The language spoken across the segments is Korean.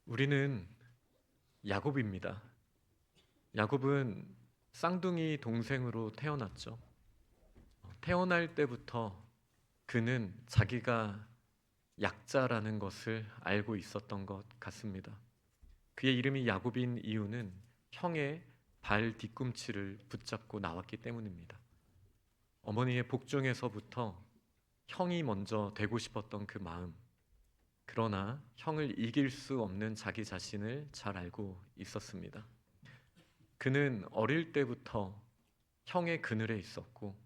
우리는 야곱입니다. 야곱은 쌍둥이 동생으로 태어났죠. 태어날 때부터 그는 자기가 약자라는 것을 알고 있었던 것 같습니다. 그의 이름이 야곱인 이유는 형의 발 뒤꿈치를 붙잡고 나왔기 때문입니다. 어머니의 복중에서부터 형이 먼저 되고 싶었던 그 마음, 그러나 형을 이길 수 없는 자기 자신을 잘 알고 있었습니다. 그는 어릴 때부터 형의 그늘에 있었고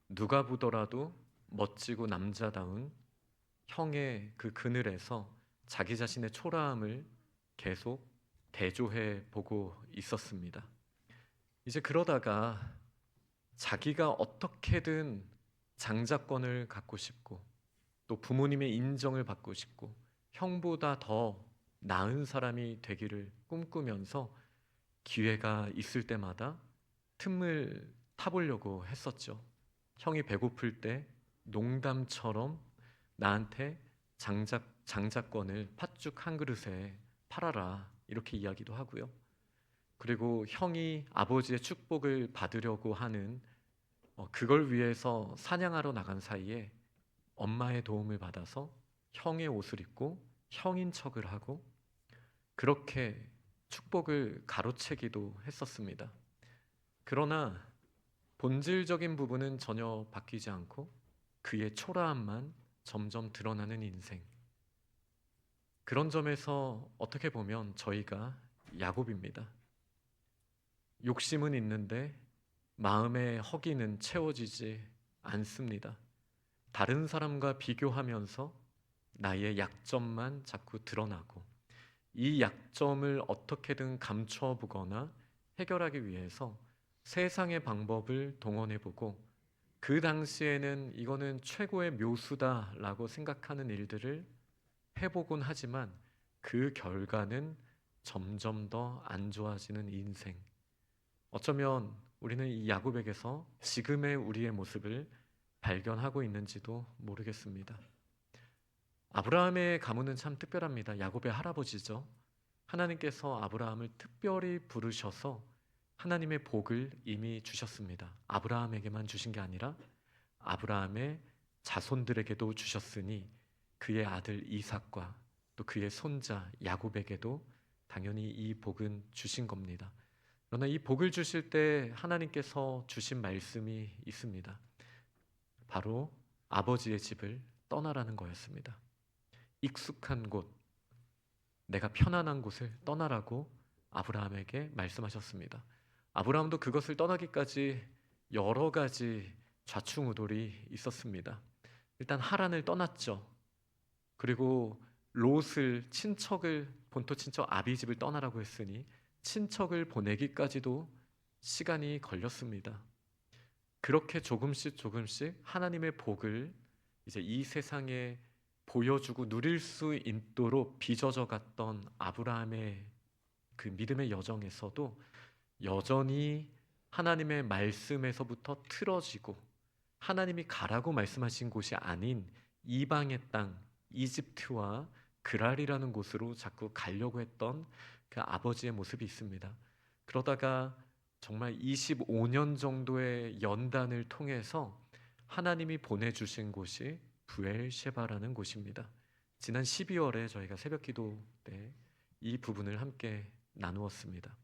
누가 보더라도 멋지고 남자다운 형의 그 그늘에서 자기 자신의 초라함을 계속 대조해 보고 있었습니다. 이제 그러다가 자기가 어떻게든 장자권을 갖고 싶고 또 부모님의 인정을 받고 싶고 형보다 더 나은 사람이 되기를 꿈꾸면서 기회가 있을 때마다 틈을 타보려고 했었죠. 형이 배고플 때 농담처럼 나한테 장자권을 팥죽 한 그릇에 팔아라 이렇게 이야기도 하고요. 그리고 형이 아버지의 축복을 받으려고 하는 그걸 위해서 사냥하러 나간 사이에 엄마의 도움을 받아서 형의 옷을 입고 형인 척을 하고 그렇게 축복을 가로채기도 했었습니다. 그러나 본질적인 부분은 전혀 바뀌지 않고 그의 초라함만 점점 드러나는 인생. 그런 점에서 어떻게 보면 저희가 야곱입니다. 욕심은 있는데 마음의 허기는 채워지지 않습니다. 다른 사람과 비교하면서 나의 약점만 자꾸 드러나고 이 약점을 어떻게든 감춰보거나 해결하기 위해서 세상의 방법을 동원해보고 그 당시에는 이거는 최고의 묘수다라고 생각하는 일들을 해보곤 하지만 그 결과는 점점 더 안 좋아지는 인생. 어쩌면 우리는 이 야곱에게서 지금의 우리의 모습을 발견하고 있는지도 모르겠습니다. 아브라함의 가문은 참 특별합니다. 야곱의 할아버지죠. 하나님께서 아브라함을 특별히 부르셔서 하나님의 복을 이미 주셨습니다. 아브라함에게만 주신 게 아니라 아브라함의 자손들에게도 주셨으니 그의 아들 이삭과 또 그의 손자 야곱에게도 당연히 이 복은 주신 겁니다. 그러나 이 복을 주실 때 하나님께서 주신 말씀이 있습니다. 바로 아버지의 집을 떠나라는 거였습니다. 익숙한 곳, 내가 편안한 곳을 떠나라고 아브라함에게 말씀하셨습니다. 아브라함도 그것을 떠나기까지 여러 가지 좌충우돌이 있었습니다. 일단 하란을 떠났죠. 그리고 롯을 친척을 본토 친척 아비집을 떠나라고 했으니 친척을 보내기까지도 시간이 걸렸습니다. 그렇게 조금씩 하나님의 복을 이제 이 세상에 보여주고 누릴 수 있도록 빚어져 갔던 아브라함의 그 믿음의 여정에서도 여전히 하나님의 말씀에서부터 틀어지고 하나님이 가라고 말씀하신 곳이 아닌 이방의 땅 이집트와 그랄이라는 곳으로 자꾸 가려고 했던 그 아버지의 모습이 있습니다. 그러다가 정말 25년 정도의 연단을 통해서 하나님이 보내주신 곳이 부엘셰바라는 곳입니다. 지난 12월에 저희가 새벽기도 때 이 부분을 함께 나누었습니다.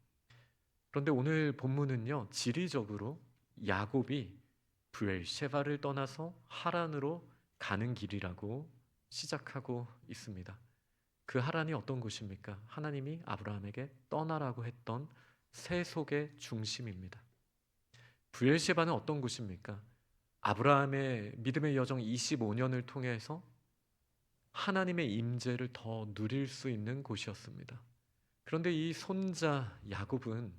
그런데 오늘 본문은요, 지리적으로 야곱이 부엘셰바를 떠나서 하란으로 가는 길이라고 시작하고 있습니다. 그 하란이 어떤 곳입니까? 하나님이 아브라함에게 떠나라고 했던 세속의 중심입니다. 부엘셰바는 어떤 곳입니까? 아브라함의 믿음의 여정 25년을 통해서 하나님의 임재를 더 누릴 수 있는 곳이었습니다. 그런데 이 손자 야곱은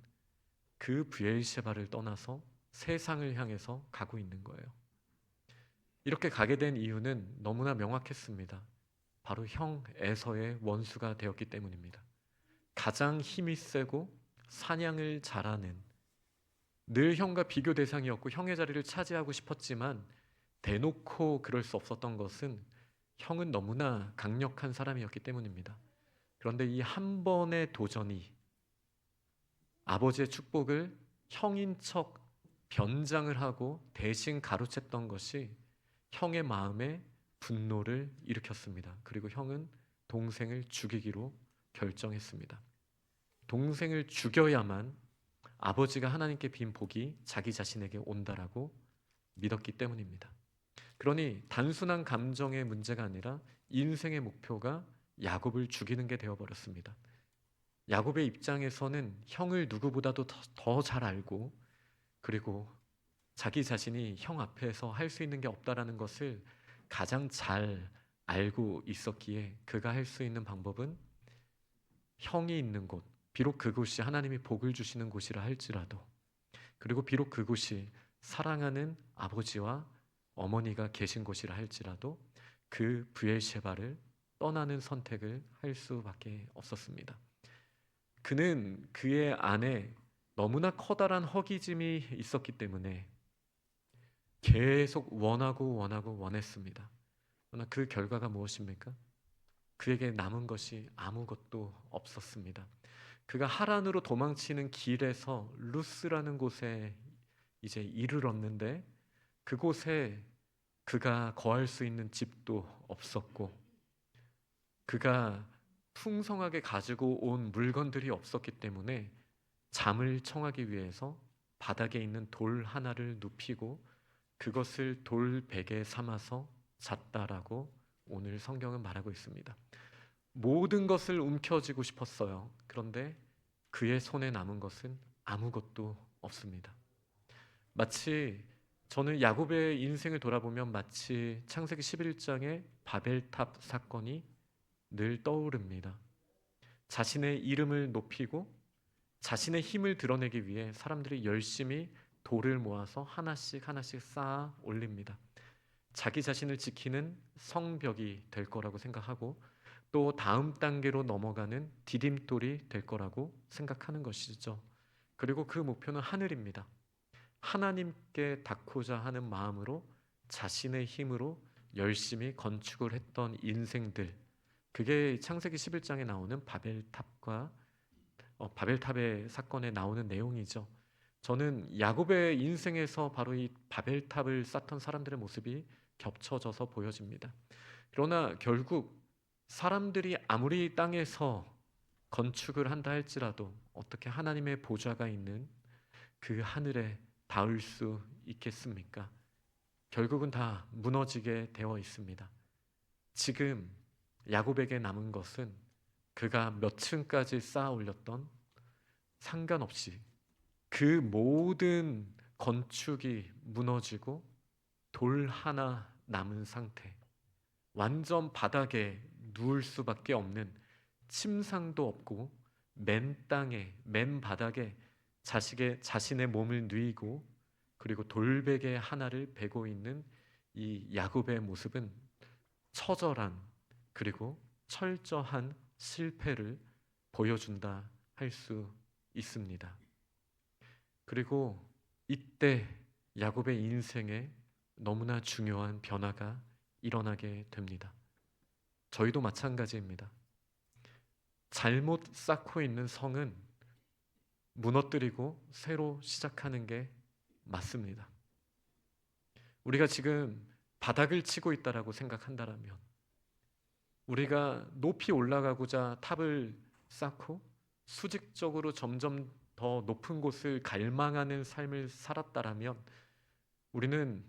그 브엘셰바를 떠나서 세상을 향해서 가고 있는 거예요. 이렇게 가게 된 이유는 너무나 명확했습니다. 바로 형 에서의 원수가 되었기 때문입니다. 가장 힘이 세고 사냥을 잘하는, 늘 형과 비교 대상이었고 형의 자리를 차지하고 싶었지만 대놓고 그럴 수 없었던 것은 형은 너무나 강력한 사람이었기 때문입니다. 그런데 이 한 번의 도전이 아버지의 축복을 형인 척 변장을 하고 대신 가로챘던 것이 형의 마음에 분노를 일으켰습니다. 그리고 형은 동생을 죽이기로 결정했습니다. 동생을 죽여야만 아버지가 하나님께 빈 복이 자기 자신에게 온다라고 믿었기 때문입니다. 그러니 단순한 감정의 문제가 아니라 인생의 목표가 야곱을 죽이는 게 되어버렸습니다. 야곱의 입장에서는 형을 누구보다도 더 잘 알고, 그리고 자기 자신이 형 앞에서 할 수 있는 게 없다라는 것을 가장 잘 알고 있었기에 그가 할 수 있는 방법은 형이 있는 곳, 비록 그곳이 하나님이 복을 주시는 곳이라 할지라도, 그리고 비록 그곳이 사랑하는 아버지와 어머니가 계신 곳이라 할지라도 그 브엘셰바를 떠나는 선택을 할 수밖에 없었습니다. 그는 그의 안에 너무나 커다란 허기짐이 있었기 때문에 계속 원하고 원했습니다. 그러나 그 결과가 무엇입니까? 그에게 남은 것이 아무것도 없었습니다. 그가 하란으로 도망치는 길에서 루스라는 곳에 이제 이르렀는데, 그곳에 그가 거할 수 있는 집도 없었고, 그가 풍성하게 가지고 온 물건들이 없었기 때문에 잠을 청하기 위해서 바닥에 있는 돌 하나를 눕히고 그것을 돌 베개 삼아서 잤다라고 오늘 성경은 말하고 있습니다. 모든 것을 움켜쥐고 싶었어요. 그런데 그의 손에 남은 것은 아무것도 없습니다. 마치 저는 야곱의 인생을 돌아보면 마치 창세기 11장의 바벨탑 사건이 늘 떠오릅니다. 자신의 이름을 높이고 자신의 힘을 드러내기 위해 사람들이 열심히 돌을 모아서 하나씩 쌓아 올립니다. 자기 자신을 지키는 성벽이 될 거라고 생각하고 또 다음 단계로 넘어가는 디딤돌이 될 거라고 생각하는 것이죠. 그리고 그 목표는 하늘입니다. 하나님께 닿고자 하는 마음으로 자신의 힘으로 열심히 건축을 했던 인생들, 그게 창세기 11장에 나오는 바벨탑의 사건에 나오는 내용이죠. 저는 야곱의 인생에서 바로 이 바벨탑을 쌓던 사람들의 모습이 겹쳐져서 보여집니다. 그러나 결국 사람들이 아무리 땅에서 건축을 한다 할지라도 어떻게 하나님의 보좌가 있는 그 하늘에 닿을 수 있겠습니까? 결국은 다 무너지게 되어 있습니다. 지금 야곱에게 남은 것은 그가 몇 층까지 쌓아 올렸던 상관없이 그 모든 건축이 무너지고 돌 하나 남은 상태, 완전 바닥에 누울 수밖에 없는, 침상도 없고 맨 땅에 맨 바닥에 자신의 몸을 누이고 그리고 돌베개 하나를 베고 있는 이 야곱의 모습은 처절한 그리고 철저한 실패를 보여준다 할 수 있습니다. 그리고 이때 야곱의 인생에 너무나 중요한 변화가 일어나게 됩니다. 저희도 마찬가지입니다. 잘못 쌓고 있는 성은 무너뜨리고 새로 시작하는 게 맞습니다. 우리가 지금 바닥을 치고 있다라고 생각한다면, 우리가 높이 올라가고자 탑을 쌓고 수직적으로 점점 더 높은 곳을 갈망하는 삶을 살았다라면 우리는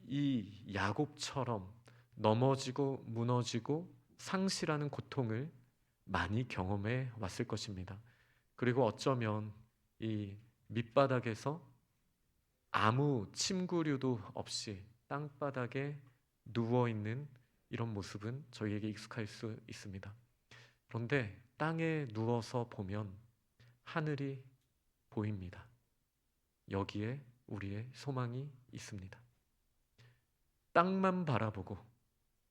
이 야곱처럼 넘어지고 무너지고 상실하는 고통을 많이 경험해 왔을 것입니다. 그리고 어쩌면 이 밑바닥에서 아무 침구류도 없이 땅바닥에 누워있는 이런 모습은 저희에게 익숙할 수 있습니다. 그런데 땅에 누워서 보면 하늘이 보입니다. 여기에 우리의 소망이 있습니다. 땅만 바라보고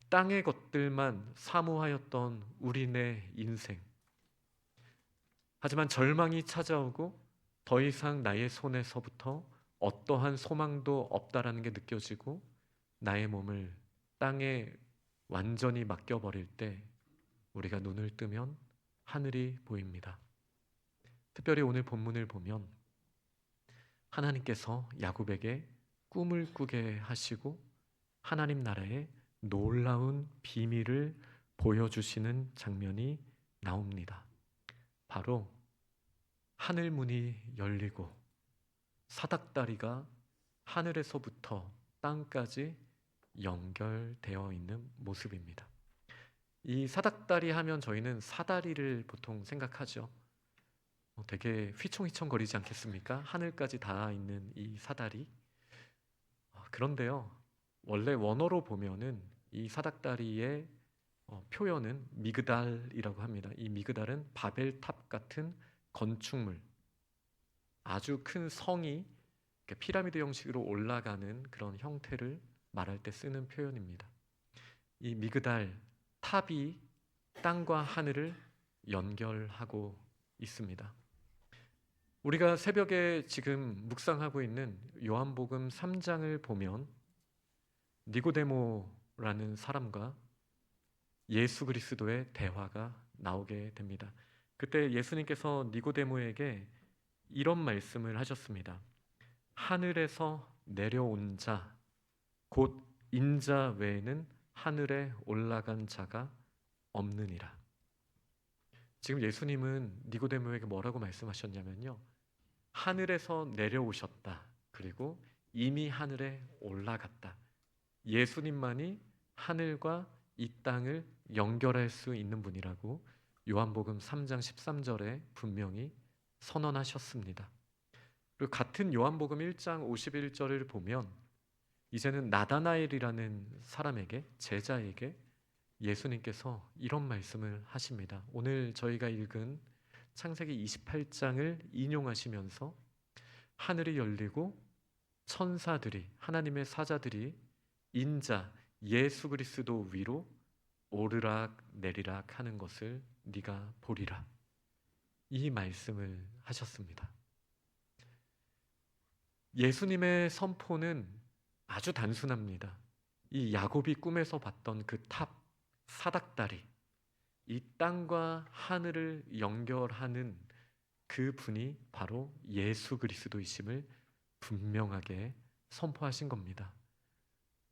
땅의 것들만 사모하였던 우리네 인생, 하지만 절망이 찾아오고 더 이상 나의 손에서부터 어떠한 소망도 없다라는 게 느껴지고 나의 몸을 땅에 완전히 맡겨버릴 때 우리가 눈을 뜨면 하늘이 보입니다. 특별히 오늘 본문을 보면 하나님께서 야곱에게 꿈을 꾸게 하시고 하나님 나라의 놀라운 비밀을 보여주시는 장면이 나옵니다. 바로 하늘 문이 열리고 사닥다리가 하늘에서부터 땅까지 연결되어 있는 모습입니다. 이 사닥다리 하면 저희는 사다리를 보통 생각하죠. 되게 휘청휘청거리지 않겠습니까? 하늘까지 닿아 있는 이 사다리. 그런데요, 원래 원어로 보면은 이 사닥다리의 표현은 미그달이라고 합니다. 이 미그달은 바벨탑 같은 건축물, 아주 큰 성이 피라미드 형식으로 올라가는 그런 형태를 말할 때 쓰는 표현입니다. 이 미그달 탑이 땅과 하늘을 연결하고 있습니다. 우리가 새벽에 지금 묵상하고 있는 요한복음 3장을 보면 니고데모라는 사람과 예수 그리스도의 대화가 나오게 됩니다. 그때 예수님께서 니고데모에게 이런 말씀을 하셨습니다. 하늘에서 내려온 자, 곧 인자 외에는 하늘에 올라간 자가 없느니라. 지금 예수님은 니고데모에게 뭐라고 말씀하셨냐면요, 하늘에서 내려오셨다. 그리고 이미 하늘에 올라갔다. 예수님만이 하늘과 이 땅을 연결할 수 있는 분이라고 요한복음 3장 13절에 분명히 선언하셨습니다. 그리고 같은 요한복음 1장 51절을 보면 이제는 나다나엘이라는 사람에게, 제자에게 예수님께서 이런 말씀을 하십니다. 오늘 저희가 읽은 창세기 28장을 인용하시면서 하늘이 열리고 천사들이, 하나님의 사자들이 인자 예수 그리스도 위로 오르락 내리락 하는 것을 네가 보리라, 이 말씀을 하셨습니다. 예수님의 선포는 아주 단순합니다. 이 야곱이 꿈에서 봤던 그 탑, 사닥다리, 이 땅과 하늘을 연결하는 그 분이 바로 예수 그리스도이심을 분명하게 선포하신 겁니다.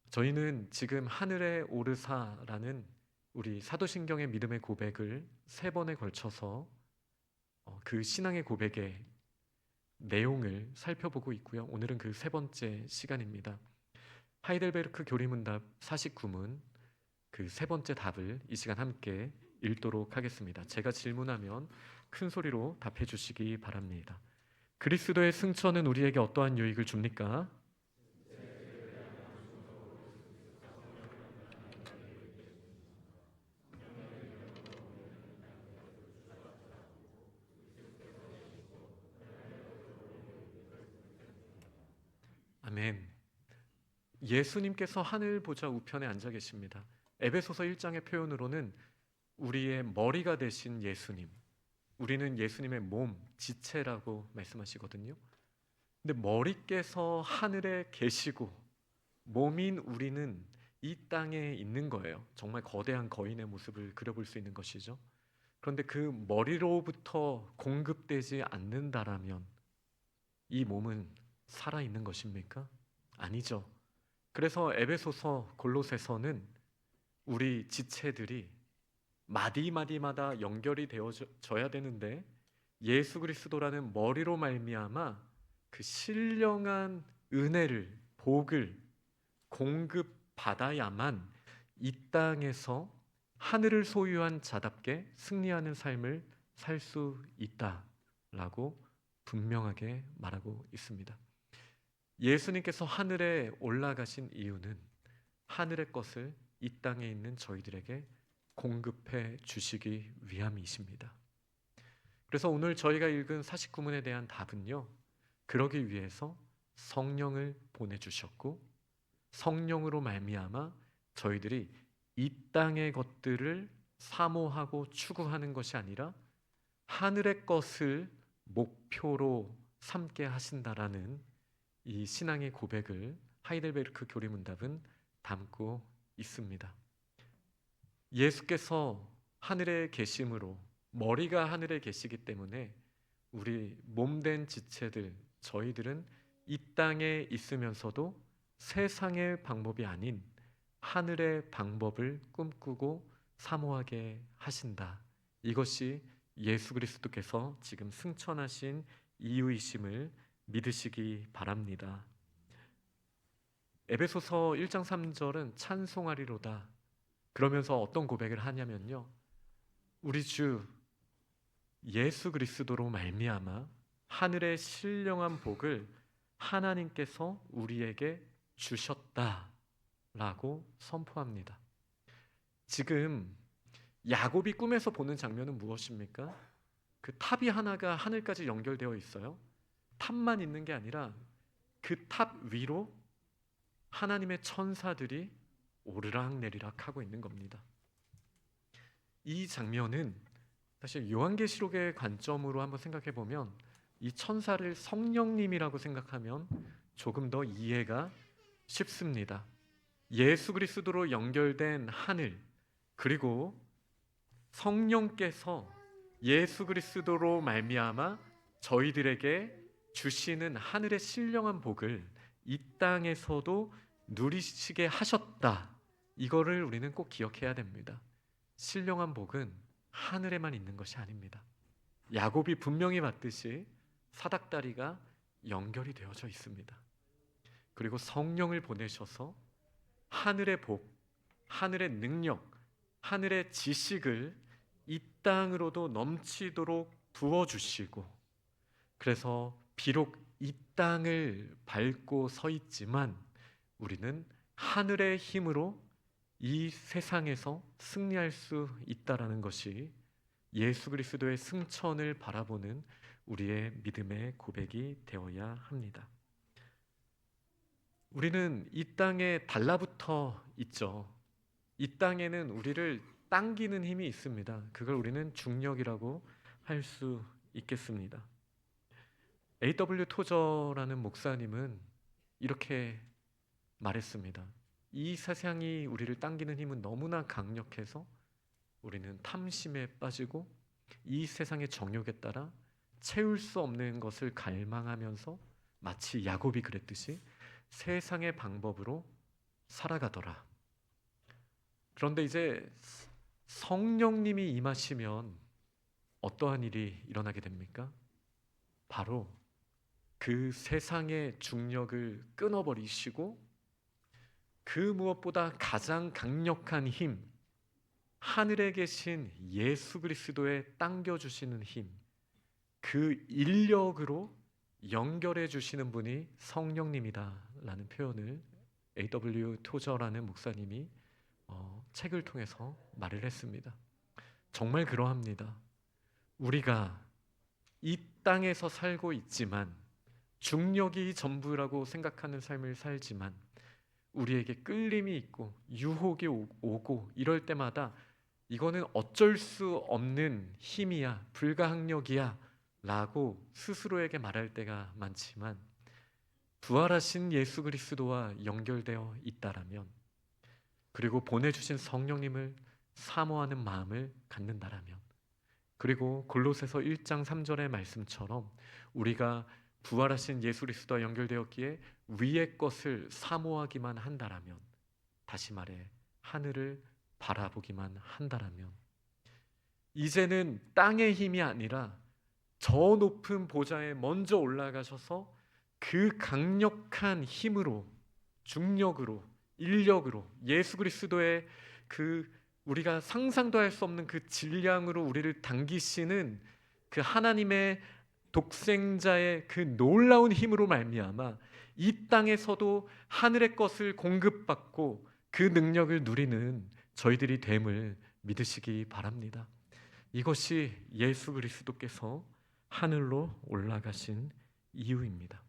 저희는 지금 하늘에 오르사라는 우리 사도신경의 믿음의 고백을 3번에 걸쳐서 그 신앙의 고백의 내용을 살펴보고 있고요. 오늘은 그 3번째 시간입니다. 하이델베르크 교리문답 49문 그 3번째 답을 이 시간 함께 읽도록 하겠습니다. 제가 질문하면 큰 소리로 답해 주시기 바랍니다. 그리스도의 승천은 우리에게 어떠한 유익을 줍니까? 아멘. 예수님께서 하늘 보좌 우편에 앉아 계십니다. 에베소서 1장의 표현으로는 우리의 머리가 되신 예수님, 우리는 예수님의 몸, 지체라고 말씀하시거든요. 근데 머리께서 하늘에 계시고 몸인 우리는 이 땅에 있는 거예요. 정말 거대한 거인의 모습을 그려볼 수 있는 것이죠. 그런데 그 머리로부터 공급되지 않는다라면 이 몸은 살아있는 것입니까? 아니죠. 그래서 에베소서, 골로새서는 우리 지체들이 마디마디마다 연결이 되어져야 되는데 예수 그리스도라는 머리로 말미암아 그 신령한 은혜를, 복을 공급받아야만 이 땅에서 하늘을 소유한 자답게 승리하는 삶을 살 수 있다라고 분명하게 말하고 있습니다. 예수님께서 하늘에 올라가신 이유는 하늘의 것을 이 땅에 있는 저희들에게 공급해 주시기 위함이십니다. 그래서 오늘 저희가 읽은 49문에 대한 답은요, 그러기 위해서 성령을 보내주셨고 성령으로 말미암아 저희들이 이 땅의 것들을 사모하고 추구하는 것이 아니라 하늘의 것을 목표로 삼게 하신다라는 이 신앙의 고백을 하이델베르크 교리문답은 담고 있습니다. 예수께서 하늘에 계심으로 머리가 하늘에 계시기 때문에 우리 몸된 지체들, 저희들은 이 땅에 있으면서도 세상의 방법이 아닌 하늘의 방법을 꿈꾸고 사모하게 하신다. 이것이 예수 그리스도께서 지금 승천하신 이유이심을 믿으시기 바랍니다. 에베소서 1장 3절은 찬송하리로다. 그러면서 어떤 고백을 하냐면요, 우리 주 예수 그리스도로 말미암아 하늘의 신령한 복을 하나님께서 우리에게 주셨다라고 선포합니다. 지금 야곱이 꿈에서 보는 장면은 무엇입니까? 그 탑이 하나가 하늘까지 연결되어 있어요. 탑만 있는 게 아니라 그 탑 위로 하나님의 천사들이 오르락내리락 하고 있는 겁니다. 이 장면은 사실 요한계시록의 관점으로 한번 생각해 보면 이 천사를 성령님이라고 생각하면 조금 더 이해가 쉽습니다. 예수 그리스도로 연결된 하늘, 그리고 성령께서 예수 그리스도로 말미암아 저희들에게 주시는 하늘의 신령한 복을 이 땅에서도 누리시게 하셨다. 이거를 우리는 꼭 기억해야 됩니다. 신령한 복은 하늘에만 있는 것이 아닙니다. 야곱이 분명히 봤듯이 사닥다리가 연결이 되어져 있습니다. 그리고 성령을 보내셔서 하늘의 복, 하늘의 능력, 하늘의 지식을 이 땅으로도 넘치도록 부어주시고, 그래서 비록 이 땅을 밟고 서 있지만 우리는 하늘의 힘으로 이 세상에서 승리할 수 있다라는 것이 예수 그리스도의 승천을 바라보는 우리의 믿음의 고백이 되어야 합니다. 우리는 이 땅에 달라붙어 있죠. 이 땅에는 우리를 당기는 힘이 있습니다. 그걸 우리는 중력이라고 할 수 있겠습니다. A.W. 토저라는 목사님은 이렇게 말했습니다. 이 세상이 우리를 당기는 힘은 너무나 강력해서 우리는 탐심에 빠지고 이 세상의 정욕에 따라 채울 수 없는 것을 갈망하면서 마치 야곱이 그랬듯이 세상의 방법으로 살아가더라. 그런데 이제 성령님이 임하시면 어떠한 일이 일어나게 됩니까? 바로 그 세상의 중력을 끊어버리시고 그 무엇보다 가장 강력한 힘, 하늘에 계신 예수 그리스도의 당겨주시는 힘, 그 인력으로 연결해 주시는 분이 성령님이다라는 표현을 A.W. 토저라는 목사님이 책을 통해서 말을 했습니다. 정말 그러합니다. 우리가 이 땅에서 살고 있지만 중력이 전부라고 생각하는 삶을 살지만 우리에게 끌림이 있고 유혹이 오고 이럴 때마다 이거는 어쩔 수 없는 힘이야, 불가항력이야 라고 스스로에게 말할 때가 많지만 부활하신 예수 그리스도와 연결되어 있다라면, 그리고 보내주신 성령님을 사모하는 마음을 갖는다라면, 그리고 골로새서 1장 3절의 말씀처럼 우리가 부활하신 예수 그리스도와 연결되었기에 위의 것을 사모하기만 한다라면, 다시 말해 하늘을 바라보기만 한다라면, 이제는 땅의 힘이 아니라 저 높은 보좌에 먼저 올라가셔서 그 강력한 힘으로, 중력으로, 인력으로, 예수 그리스도의 그 우리가 상상도 할 수 없는 그 질량으로 우리를 당기시는 그 하나님의 독생자의 그 놀라운 힘으로 말미암아 이 땅에서도 하늘의 것을 공급받고 그 능력을 누리는 저희들이 됨을 믿으시기 바랍니다. 이것이 예수 그리스도께서 하늘로 올라가신 이유입니다.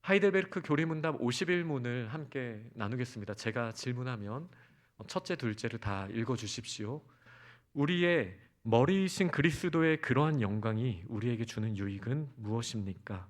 하이델베르크 교리문답 51문을 함께 나누겠습니다. 제가 질문하면 첫째, 둘째를 다 읽어주십시오. 우리의 머리이신 그리스도의 그러한 영광이 우리에게 주는 유익은 무엇입니까?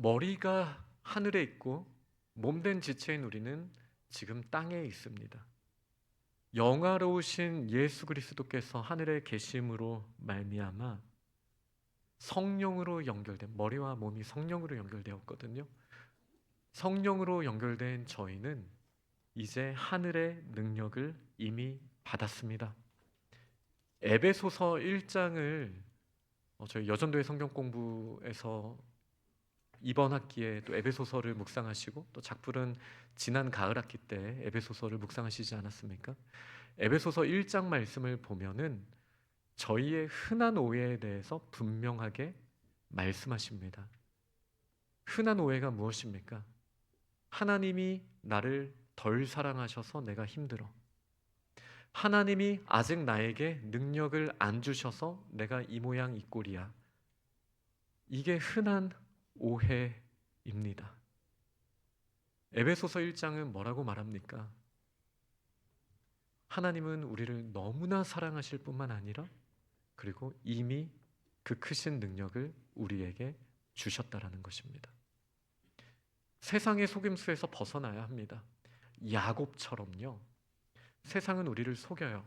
머리가 하늘에 있고 몸된 지체인 우리는 지금 땅에 있습니다. 영화로우신 예수 그리스도께서 하늘에 계심으로 말미암아 성령으로 연결된, 머리와 몸이 성령으로 연결되었거든요. 성령으로 연결된 저희는 이제 하늘의 능력을 이미 받았습니다. 에베소서 1장을 저희 여전도의 성경 공부에서 이번 학기에 또 에베소서를 묵상하시고, 또 작불은 지난 가을 학기 때 에베소서를 묵상하시지 않았습니까? 에베소서 1장 말씀을 보면은 저희의 흔한 오해에 대해서 분명하게 말씀하십니다. 흔한 오해가 무엇입니까? 하나님이 나를 덜 사랑하셔서 내가 힘들어. 하나님이 아직 나에게 능력을 안 주셔서 내가 이 모양 이 꼴이야. 이게 흔한 오해입니다. 에베소서 1장은 뭐라고 말합니까? 하나님은 우리를 너무나 사랑하실 뿐만 아니라 그리고 이미 그 크신 능력을 우리에게 주셨다라는 것입니다. 세상의 속임수에서 벗어나야 합니다. 야곱처럼요. 세상은 우리를 속여요.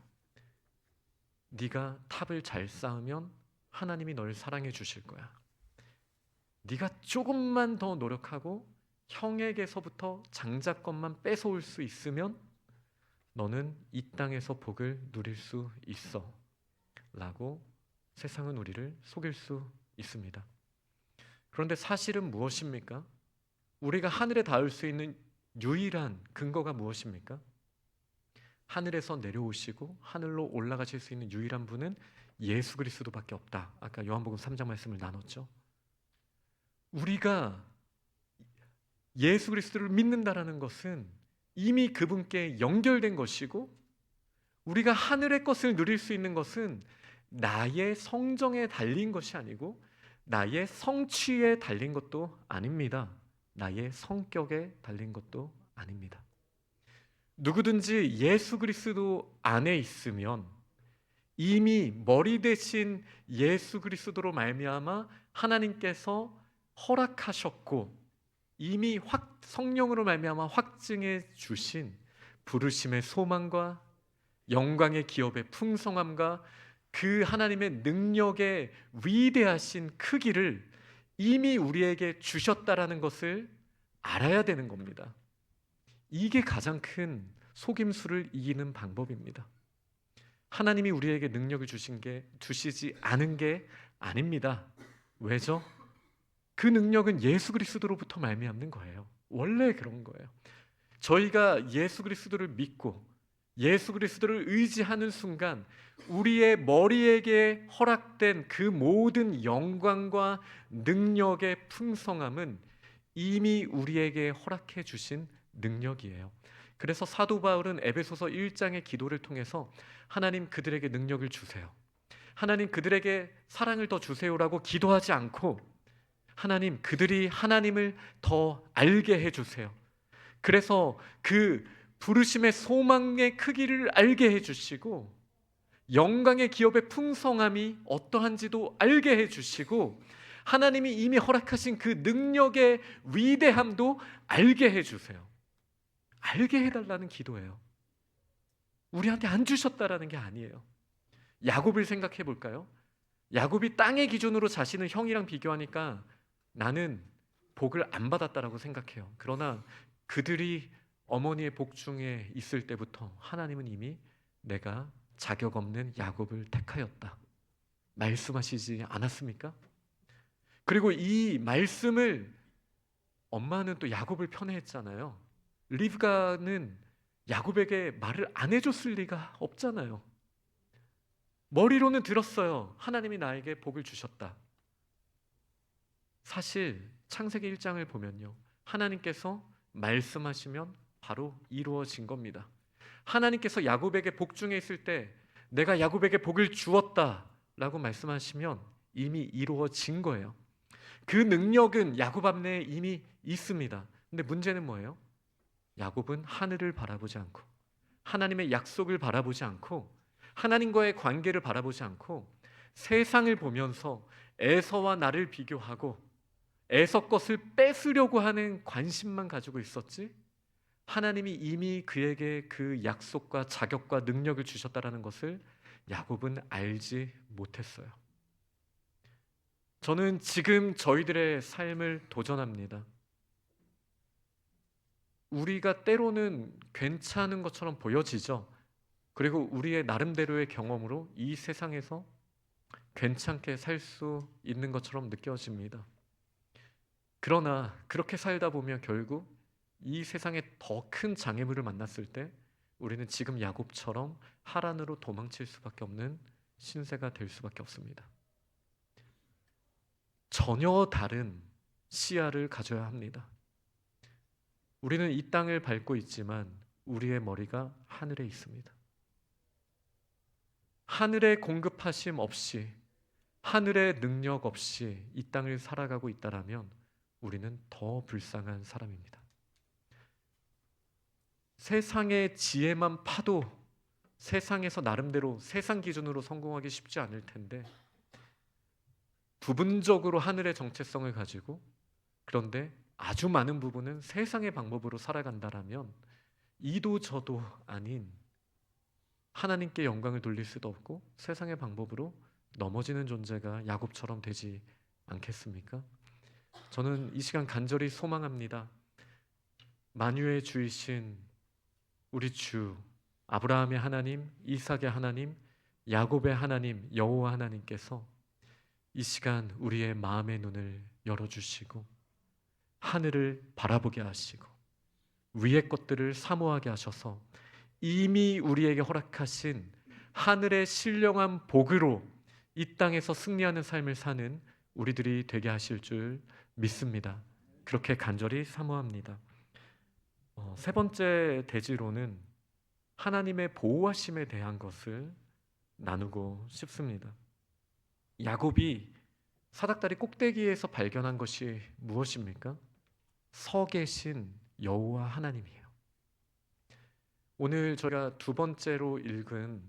네가 탑을 잘 쌓으면 하나님이 널 사랑해 주실 거야. 네가 조금만 더 노력하고 형에게서부터 장자권만 뺏어올 수 있으면 너는 이 땅에서 복을 누릴 수 있어 라고 세상은 우리를 속일 수 있습니다. 그런데 사실은 무엇입니까? 우리가 하늘에 닿을 수 있는 유일한 근거가 무엇입니까? 하늘에서 내려오시고 하늘로 올라가실 수 있는 유일한 분은 예수 그리스도밖에 없다. 아까 요한복음 3장 말씀을 나눴죠. 우리가 예수 그리스도를 믿는다라는 것은 이미 그분께 연결된 것이고, 우리가 하늘의 것을 누릴 수 있는 것은 나의 성정에 달린 것이 아니고 나의 성취에 달린 것도 아닙니다. 나의 성격에 달린 것도 아닙니다. 누구든지 예수 그리스도 안에 있으면 이미 머리 대신 예수 그리스도로 말미암아 하나님께서 허락하셨고 이미 성령으로 말미암아 확증해 주신 부르심의 소망과 영광의 기업의 풍성함과 그 하나님의 능력의 위대하신 크기를 이미 우리에게 주셨다라는 것을 알아야 되는 겁니다. 이게 가장 큰 속임수를 이기는 방법입니다. 하나님이 우리에게 능력을 주시지 않은 게 아닙니다. 왜죠? 그 능력은 예수 그리스도로부터 말미암는 거예요. 원래 그런 거예요. 저희가 예수 그리스도를 믿고 예수 그리스도를 의지하는 순간 우리의 머리에게 허락된 그 모든 영광과 능력의 풍성함은 이미 우리에게 허락해 주신 능력이에요. 그래서 사도 바울은 에베소서 1장의 기도를 통해서 하나님 그들에게 능력을 주세요. 하나님 그들에게 사랑을 더 주세요라고 기도하지 않고 하나님 그들이 하나님을 더 알게 해주세요. 그래서 그 부르심의 소망의 크기를 알게 해주시고 영광의 기업의 풍성함이 어떠한지도 알게 해주시고 하나님이 이미 허락하신 그 능력의 위대함도 알게 해주세요. 알게 해달라는 기도예요. 우리한테 안 주셨다라는 게 아니에요. 야곱을 생각해 볼까요? 야곱이 땅의 기준으로 자신을 형이랑 비교하니까 나는 복을 안 받았다라고 생각해요. 그러나 그들이 어머니의 복중에 있을 때부터 하나님은 이미 내가 자격 없는 야곱을 택하였다 말씀하시지 않았습니까? 그리고 이 말씀을 엄마는 또 야곱을 편애했잖아요. 리브가는 야곱에게 말을 안 해줬을 리가 없잖아요. 머리로는 들었어요. 하나님이 나에게 복을 주셨다. 사실 창세기 1장을 보면요, 하나님께서 말씀하시면 바로 이루어진 겁니다. 하나님께서 야곱에게 복중에 있을 때 내가 야곱에게 복을 주었다 라고 말씀하시면 이미 이루어진 거예요. 그 능력은 야곱 안에 이미 있습니다. 근데 문제는 뭐예요? 야곱은 하늘을 바라보지 않고 하나님의 약속을 바라보지 않고 하나님과의 관계를 바라보지 않고 세상을 보면서 에서와 나를 비교하고 에서 것을 뺏으려고 하는 관심만 가지고 있었지, 하나님이 이미 그에게 그 약속과 자격과 능력을 주셨다라는 것을 야곱은 알지 못했어요. 저는 지금 저희들의 삶을 도전합니다. 우리가 때로는 괜찮은 것처럼 보여지죠. 그리고 우리의 나름대로의 경험으로 이 세상에서 괜찮게 살 수 있는 것처럼 느껴집니다. 그러나 그렇게 살다 보면 결국 이 세상에 더 큰 장애물을 만났을 때 우리는 지금 야곱처럼 하란으로 도망칠 수밖에 없는 신세가 될 수밖에 없습니다. 전혀 다른 시야를 가져야 합니다. 우리는 이 땅을 밟고 있지만 우리의 머리가 하늘에 있습니다. 하늘의 공급하심 없이, 하늘의 능력 없이 이 땅을 살아가고 있다라면 우리는 더 불쌍한 사람입니다. 세상의 지혜만 파도 세상에서 나름대로 세상 기준으로 성공하기 쉽지 않을 텐데, 부분적으로 하늘의 정체성을 가지고 그런데 아주 많은 부분은 세상의 방법으로 살아간다라면 이도 저도 아닌 하나님께 영광을 돌릴 수도 없고 세상의 방법으로 넘어지는 존재가 야곱처럼 되지 않겠습니까? 저는 이 시간 간절히 소망합니다. 만유의 주이신 우리 주 아브라함의 하나님, 이삭의 하나님, 야곱의 하나님, 여호와 하나님께서 이 시간 우리의 마음의 눈을 열어주시고 하늘을 바라보게 하시고 위의 것들을 사모하게 하셔서 이미 우리에게 허락하신 하늘의 신령한 복으로 이 땅에서 승리하는 삶을 사는 우리들이 되게 하실 줄 믿습니다. 그렇게 간절히 사모합니다. 세 번째 대지로는 하나님의 보호하심에 대한 것을 나누고 싶습니다. 야곱이 사닥다리 꼭대기에서 발견한 것이 무엇입니까? 서 계신 여호와 하나님이에요. 오늘 저희가 두 번째로 읽은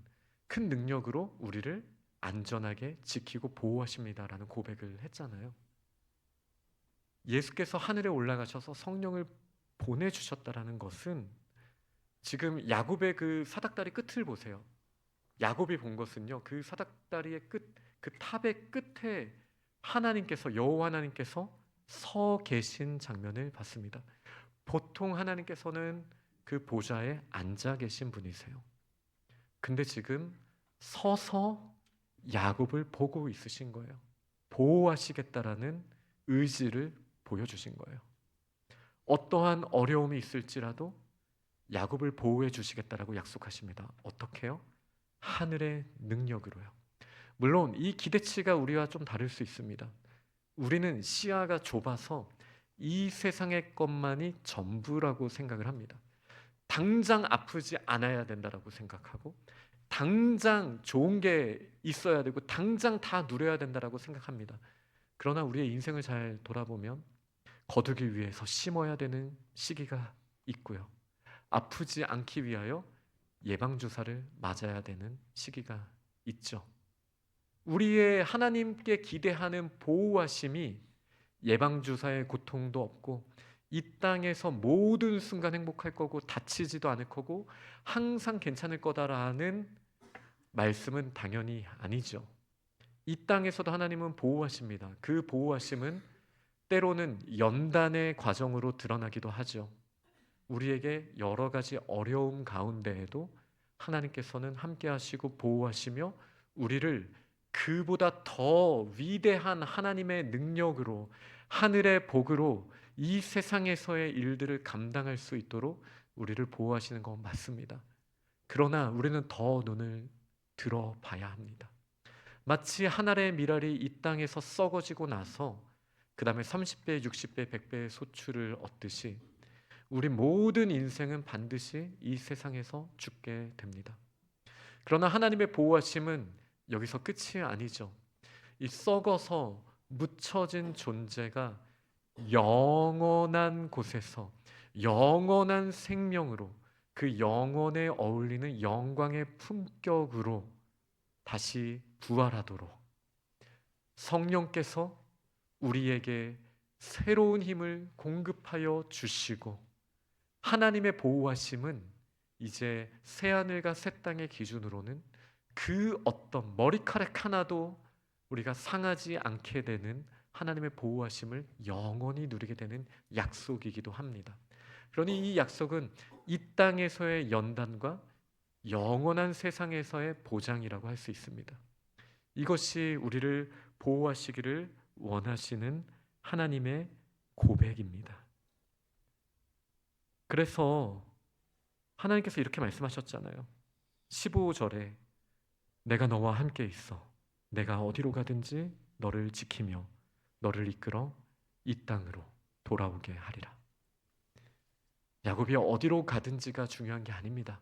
큰 능력으로 우리를 안전하게 지키고 보호하십니다라는 고백을 했잖아요. 예수께서 하늘에 올라가셔서 성령을 보내주셨다라는 것은 지금 야곱의 그 사닥다리 끝을 보세요. 야곱이 본 것은요, 그 사닥다리의 끝, 그 탑의 끝에 하나님께서, 여호와 하나님께서 서 계신 장면을 봤습니다. 보통 하나님께서는 그 보좌에 앉아 계신 분이세요. 근데 지금 서서 야곱을 보고 있으신 거예요. 보호하시겠다라는 의지를 보여주신 거예요. 어떠한 어려움이 있을지라도 야곱을 보호해 주시겠다라고 약속하십니다. 어떻게요? 하늘의 능력으로요. 물론 이 기대치가 우리와 좀 다를 수 있습니다. 우리는 시야가 좁아서 이 세상의 것만이 전부라고 생각을 합니다. 당장 아프지 않아야 된다라고 생각하고 당장 좋은 게 있어야 되고 당장 다 누려야 된다라고 생각합니다. 그러나 우리의 인생을 잘 돌아보면 거두기 위해서 심어야 되는 시기가 있고요. 아프지 않기 위하여 예방주사를 맞아야 되는 시기가 있죠. 우리의 하나님께 기대하는 보호하심이 예방주사의 고통도 없고 이 땅에서 모든 순간 행복할 거고 다치지도 않을 거고 항상 괜찮을 거다라는 말씀은 당연히 아니죠. 이 땅에서도 하나님은 보호하십니다. 그 보호하심은 때로는 연단의 과정으로 드러나기도 하죠. 우리에게 여러 가지 어려움 가운데에도 하나님께서는 함께 하시고 보호하시며 우리를 그보다 더 위대한 하나님의 능력으로 하늘의 복으로 이 세상에서의 일들을 감당할 수 있도록 우리를 보호하시는 건 맞습니다. 그러나 우리는 더 눈을 들어봐야 합니다. 마치 한 알의 밀알이 이 땅에서 썩어지고 나서 그 다음에 30배, 60배, 100배의 소출을 얻듯이 우리 모든 인생은 반드시 이 세상에서 죽게 됩니다. 그러나 하나님의 보호하심은 여기서 끝이 아니죠. 이 썩어서 묻혀진 존재가 영원한 곳에서 영원한 생명으로 그 영원에 어울리는 영광의 품격으로 다시 부활하도록 성령께서 우리에게 새로운 힘을 공급하여 주시고, 하나님의 보호하심은 이제 새하늘과 새 땅의 기준으로는 그 어떤 머리카락 하나도 우리가 상하지 않게 되는 하나님의 보호하심을 영원히 누리게 되는 약속이기도 합니다. 그러니 이 약속은 이 땅에서의 연단과 영원한 세상에서의 보장이라고 할 수 있습니다. 이것이 우리를 보호하시기를 원하시는 하나님의 고백입니다. 그래서 하나님께서 이렇게 말씀하셨잖아요. 15절에 내가 너와 함께 있어. 내가 어디로 가든지 너를 지키며 너를 이끌어 이 땅으로 돌아오게 하리라. 야곱이 어디로 가든지가 중요한 게 아닙니다.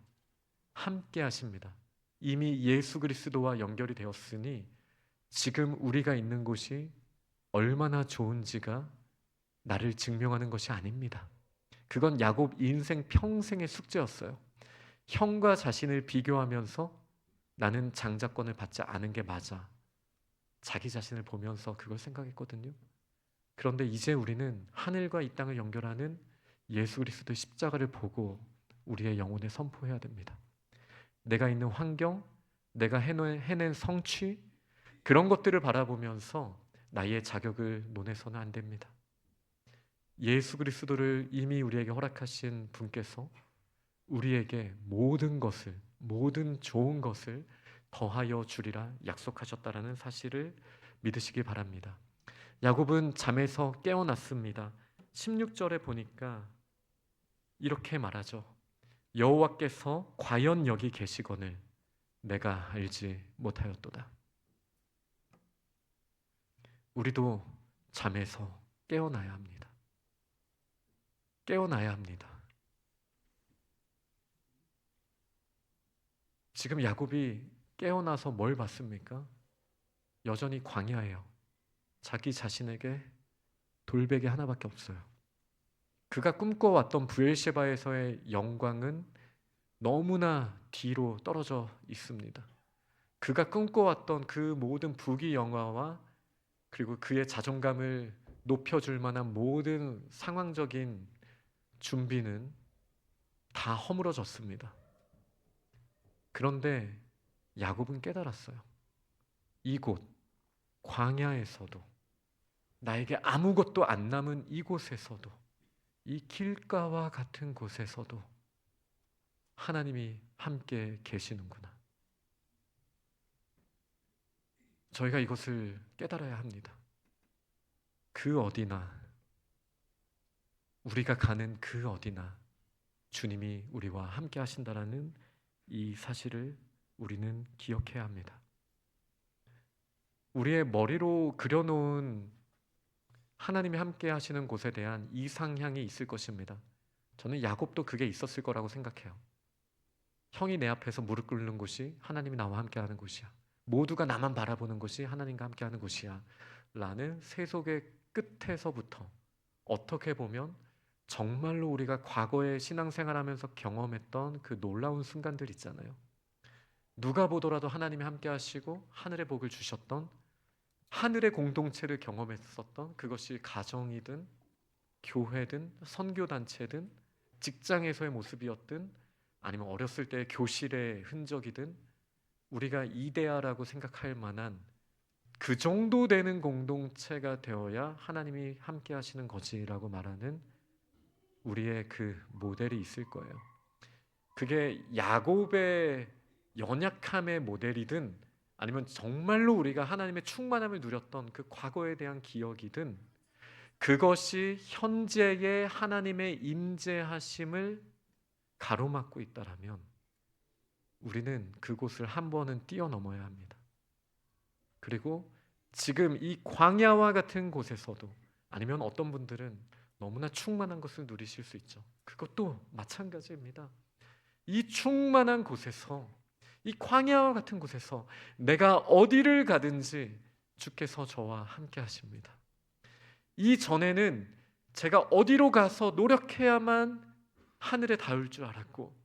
함께 하십니다. 이미 예수 그리스도와 연결이 되었으니 지금 우리가 있는 곳이 얼마나 좋은지가 나를 증명하는 것이 아닙니다. 그건 야곱 인생 평생의 숙제였어요. 형과 자신을 비교하면서 나는 장자권을 받지 않은 게 맞아. 자기 자신을 보면서 그걸 생각했거든요. 그런데 이제 우리는 하늘과 이 땅을 연결하는 예수 그리스도의 십자가를 보고 우리의 영혼에 선포해야 됩니다. 내가 있는 환경, 내가 해낸 성취, 그런 것들을 바라보면서 나의 자격을 논해서는 안 됩니다. 예수 그리스도를 이미 우리에게 허락하신 분께서 우리에게 모든 것을, 모든 좋은 것을 더하여 주리라 약속하셨다라는 사실을 믿으시기 바랍니다. 야곱은 잠에서 깨어났습니다. 16절에 보니까 이렇게 말하죠. 여호와께서 과연 여기 계시거늘 내가 알지 못하였도다. 우리도 잠에서 깨어나야 합니다. 깨어나야 합니다. 지금 야곱이 깨어나서 뭘 봤습니까? 여전히 광야예요. 자기 자신에게 돌베개 하나밖에 없어요. 그가 꿈꿔왔던 브엘셰바에서의 영광은 너무나 뒤로 떨어져 있습니다. 그가 꿈꿔왔던 그 모든 부귀영화와 그리고 그의 자존감을 높여줄 만한 모든 상황적인 준비는 다 허물어졌습니다. 그런데 야곱은 깨달았어요. 이곳 광야에서도, 나에게 아무것도 안 남은 이곳에서도, 이 길가와 같은 곳에서도 하나님이 함께 계시는구나. 저희가 이것을 깨달아야 합니다. 그 어디나, 우리가 가는 그 어디나 주님이 우리와 함께 하신다라는 이 사실을 우리는 기억해야 합니다. 우리의 머리로 그려놓은 하나님이 함께 하시는 곳에 대한 이상향이 있을 것입니다. 저는 야곱도 그게 있었을 거라고 생각해요. 형이 내 앞에서 무릎 꿇는 곳이 하나님이 나와 함께 하는 곳이야. 모두가 나만 바라보는 곳이 하나님과 함께 하는 곳이야. 라는 세속의 끝에서부터 어떻게 보면 정말로 우리가 과거에 신앙생활하면서 경험했던 그 놀라운 순간들 있잖아요. 누가 보더라도 하나님이 함께 하시고 하늘의 복을 주셨던, 하늘의 공동체를 경험했었던, 그것이 가정이든 교회든 선교단체든 직장에서의 모습이었든 아니면 어렸을 때 교실의 흔적이든 우리가 이데아라고 생각할 만한 그 정도 되는 공동체가 되어야 하나님이 함께 하시는 거지라고 말하는 우리의 그 모델이 있을 거예요. 그게 야곱의 연약함의 모델이든 아니면 정말로 우리가 하나님의 충만함을 누렸던 그 과거에 대한 기억이든 그것이 현재의 하나님의 임재하심을 가로막고 있다라면 우리는 그곳을 한 번은 뛰어넘어야 합니다. 그리고 지금 이 광야와 같은 곳에서도, 아니면 어떤 분들은 너무나 충만한 것을 누리실 수 있죠. 그것도 마찬가지입니다. 이 충만한 곳에서, 이 광야와 같은 곳에서 내가 어디를 가든지 주께서 저와 함께 하십니다. 이전에는 제가 어디로 가서 노력해야만 하늘에 닿을 줄 알았고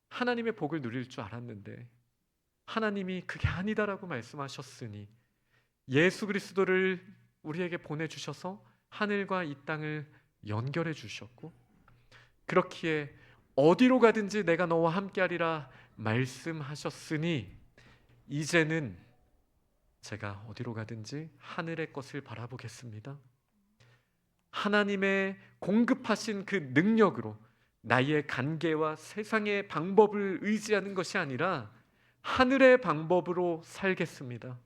하나님의 복을 누릴 줄 알았는데 하나님이 그게 아니다라고 말씀하셨으니 예수 그리스도를 우리에게 보내주셔서 하늘과 이 땅을 연결해 주셨고, 그렇기에 어디로 가든지 내가 너와 함께하리라 말씀하셨으니 이제는 제가 어디로 가든지 하늘의 것을 바라보겠습니다. 하나님의 공급하신 그 능력으로 나의 관계와 세상의 방법을 의지하는 것이 아니라 하늘의 방법으로 살겠습니다.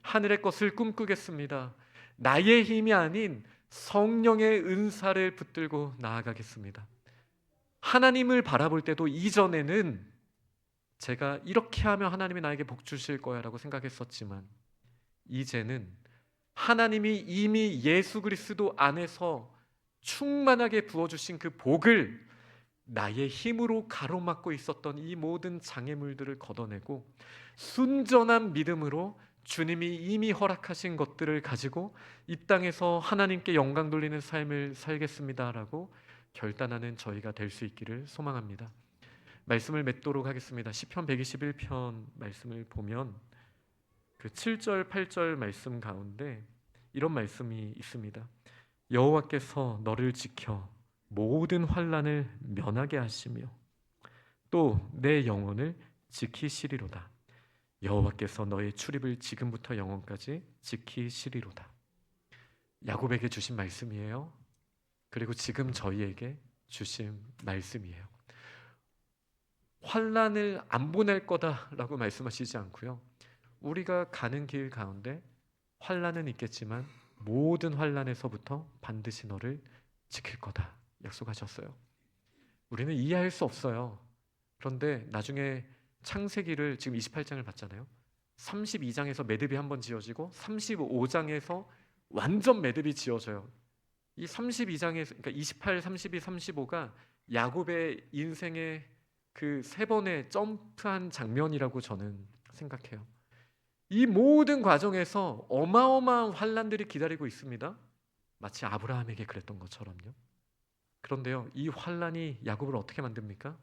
하늘의 것을 꿈꾸겠습니다. 나의 힘이 아닌 성령의 은사를 붙들고 나아가겠습니다. 하나님을 바라볼 때도 이전에는 제가 이렇게 하면 하나님이 나에게 복 주실 거야 라고 생각했었지만, 이제는 하나님이 이미 예수 그리스도 안에서 충만하게 부어주신 그 복을 나의 힘으로 가로막고 있었던 이 모든 장애물들을 걷어내고 순전한 믿음으로 주님이 이미 허락하신 것들을 가지고 이 땅에서 하나님께 영광 돌리는 삶을 살겠습니다라고 결단하는 저희가 될 수 있기를 소망합니다. 말씀을 맺도록 하겠습니다. 시편 121편 말씀을 보면 그 7절 8절 말씀 가운데 이런 말씀이 있습니다. 여호와께서 너를 지켜 모든 환난을 면하게 하시며 또 내 영혼을 지키시리로다. 여호와께서 너의 출입을 지금부터 영원까지 지키시리로다. 야곱에게 주신 말씀이에요. 그리고 지금 저희에게 주신 말씀이에요. 환난을 안 보낼 거다라고 말씀하시지 않고요. 우리가 가는 길 가운데 환난은 있겠지만 모든 환난에서부터 반드시 너를 지킬 거다 약속하셨어요. 우리는 이해할 수 없어요. 그런데 나중에 창세기를 지금 28장을 봤잖아요. 32장에서 매듭이 한번 지어지고 35장에서 완전 매듭이 지어져요. 이 32장에서 그러니까 28, 32, 35가 야곱의 인생의 그 세 번의 점프한 장면이라고 저는 생각해요. 이 모든 과정에서 어마어마한 환난들이 기다리고 있습니다. 마치 아브라함에게 그랬던 것처럼요. 그런데요, 이 환난이 야곱을 어떻게 만듭니까?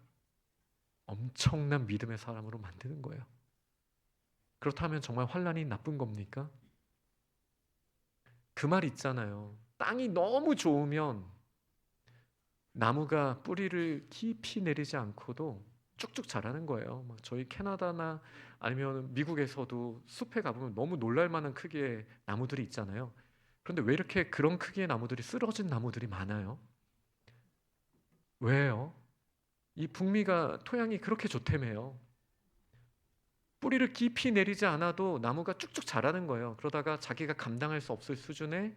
엄청난 믿음의 사람으로 만드는 거예요. 그렇다면 정말 환난이 나쁜 겁니까? 그 말 있잖아요. 땅이 너무 좋으면 나무가 뿌리를 깊이 내리지 않고도 쭉쭉 자라는 거예요. 막 저희 캐나다나 아니면 미국에서도 숲에 가보면 너무 놀랄 만한 크기의 나무들이 있잖아요. 그런데 왜 이렇게 그런 크기의 나무들이 쓰러진 나무들이 많아요? 왜요? 이 북미가 토양이 그렇게 좋다며요. 뿌리를 깊이 내리지 않아도 나무가 쭉쭉 자라는 거예요. 그러다가 자기가 감당할 수 없을 수준의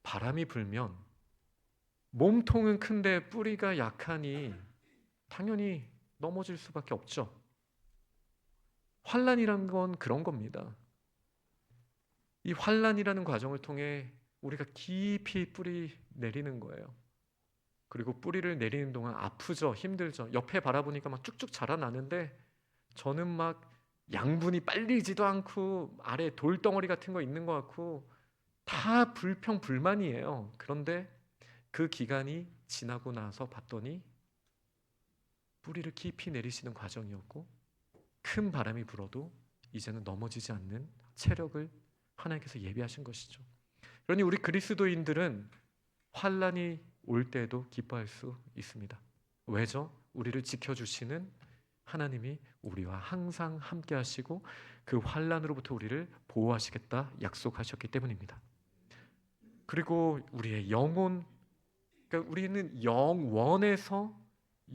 바람이 불면 몸통은 큰데 뿌리가 약하니 당연히 넘어질 수밖에 없죠. 환난이란 건 그런 겁니다. 이 환난이라는 과정을 통해 우리가 깊이 뿌리 내리는 거예요. 그리고 뿌리를 내리는 동안 아프죠, 힘들죠. 옆에 바라보니까 막 쭉쭉 자라나는데 저는 막 양분이 빨리지도 않고 아래 돌덩어리 같은 거 있는 것 같고 다 불평불만이에요. 그런데 그 기간이 지나고 나서 봤더니 뿌리를 깊이 내리시는 과정이었고 큰 바람이 불어도 이제는 넘어지지 않는 체력을 하나님께서 예비하신 것이죠. 그러니 우리 그리스도인들은 환난이 올 때에도 기뻐할 수 있습니다. 왜죠? 우리를 지켜주시는 하나님이 우리와 항상 함께 하시고 그 환난으로부터 우리를 보호하시겠다 약속하셨기 때문입니다. 그리고 우리의 영혼, 그러니까 우리는 영원에서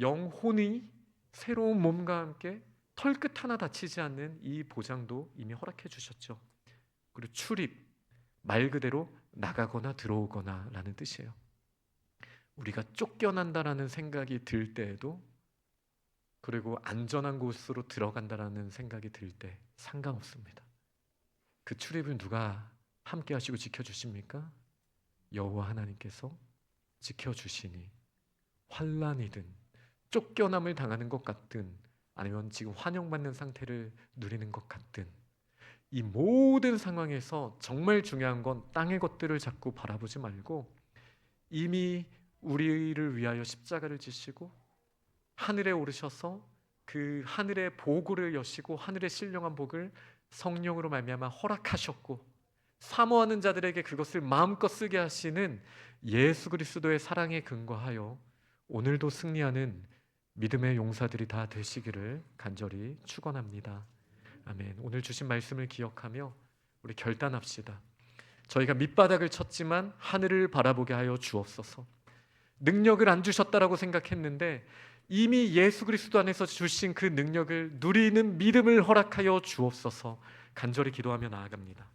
영혼이 새로운 몸과 함께 털끝 하나 다치지 않는 이 보장도 이미 허락해 주셨죠. 그리고 출입, 말 그대로 나가거나 들어오거나 라는 뜻이에요. 우리가 쫓겨난다라는 생각이 들 때에도, 그리고 안전한 곳으로 들어간다라는 생각이 들 때 상관없습니다. 그 출입을 누가 함께 하시고 지켜주십니까? 여호와 하나님께서 지켜주시니 환난이든 쫓겨남을 당하는 것 같든 아니면 지금 환영받는 상태를 누리는 것 같든 이 모든 상황에서 정말 중요한 건 땅의 것들을 자꾸 바라보지 말고 이미 우리를 위하여 십자가를 지시고 하늘에 오르셔서 그 하늘의 보고를 여시고 하늘의 신령한 복을 성령으로 말미암아 허락하셨고 사모하는 자들에게 그것을 마음껏 쓰게 하시는 예수 그리스도의 사랑에 근거하여 오늘도 승리하는 믿음의 용사들이 다 되시기를 간절히 축원합니다. 아멘. 오늘 주신 말씀을 기억하며 우리 결단합시다. 저희가 밑바닥을 쳤지만 하늘을 바라보게 하여 주옵소서. 능력을 안 주셨다라고 생각했는데 이미 예수 그리스도 안에서 주신 그 능력을 누리는 믿음을 허락하여 주옵소서. 간절히 기도하며 나아갑니다.